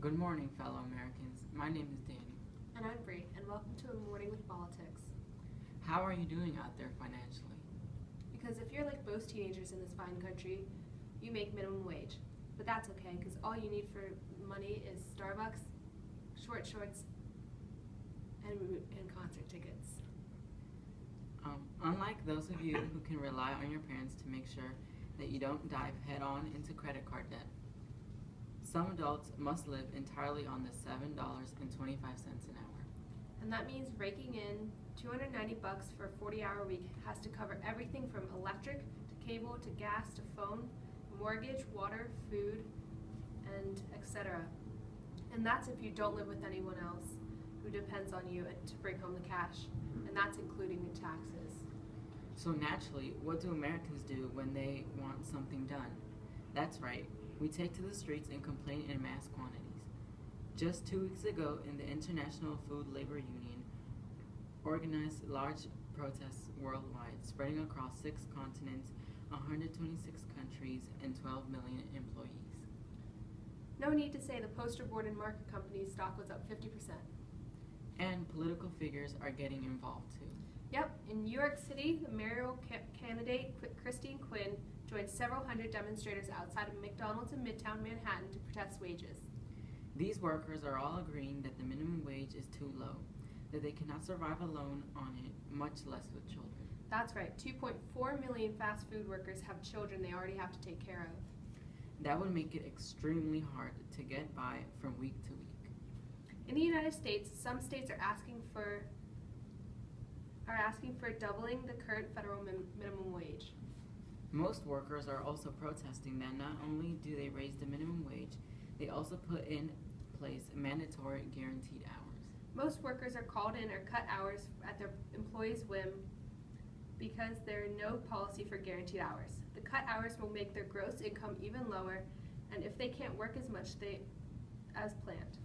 Good morning, fellow Americans. My name is Daniel. And I'm Bree, and welcome to A Morning with Politics. How are you doing out there financially? Because if you're like most teenagers in this fine country, you make minimum wage. But that's okay, because all you need for money is Starbucks, short shorts, and concert tickets. Unlike those of you who can rely on your parents to make sure that you don't dive head-on into credit card debt, some adults must live entirely on the $7.25 an hour. And that means raking in $290 for a 40-hour week has to cover everything from electric to cable to gas to phone, mortgage, water, food, and etc. And that's if you don't live with anyone else who depends on you to bring home the cash, and that's including the taxes. So naturally, what do Americans do when they want something done? That's right, we take to the streets and complain in mass quantities. Just 2 weeks ago, the International Food Labor Union organized large protests worldwide, spreading across 6 continents, 126 countries, and 12 million employees. No need to say the poster board and market company's stock was up 50%. And political figures are getting involved too. Yep, in New York City, the mayoral candidate Christine Quinn joined several hundred demonstrators outside of McDonald's in Midtown Manhattan to protest wages. These workers are all agreeing that the minimum wage is too low, that they cannot survive alone on it, much less with children. That's right, 2.4 million fast food workers have children they already have to take care of. That would make it extremely hard to get by from week to week. In the United States, some states are asking for doubling the current federal minimum wage. Most workers are also protesting that not only do they raise the minimum wage, they also put in place mandatory guaranteed hours. Most workers are called in or cut hours at their employees' whim because there is no policy for guaranteed hours. The cut hours will make their gross income even lower, and if they can't work as much as planned.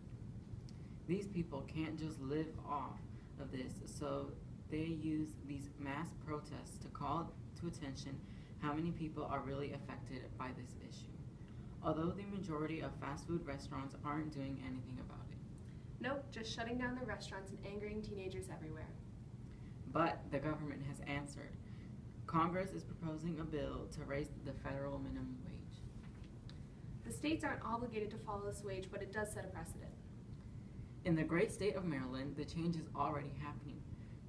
These people can't just live off of this, so they use these mass protests to call to attention how many people are really affected by this issue, although the majority of fast food restaurants aren't doing anything about it. Nope, just shutting down the restaurants and angering teenagers everywhere. But the government has answered. Congress is proposing a bill to raise the federal minimum wage. The states aren't obligated to follow this wage, but it does set a precedent. In the great state of Maryland, the change is already happening.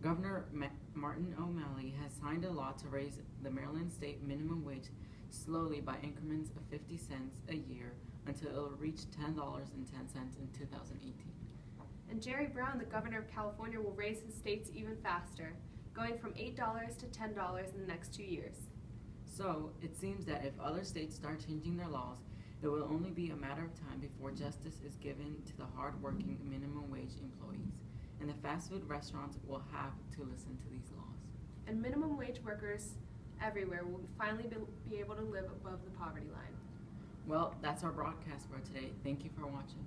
Governor Martin O'Malley has signed a law to raise the Maryland state minimum wage slowly by increments of 50 cents a year until it will reach $10.10 in 2018. And Jerry Brown, the governor of California, will raise his states even faster, going from $8 to $10 in the next 2 years. So it seems that if other states start changing their laws, it will only be a matter of time before justice is given to the hard-working minimum wage employees, and the fast food restaurants will have to listen to these laws. And minimum wage workers everywhere will finally be able to live above the poverty line. Well, that's our broadcast for today. Thank you for watching.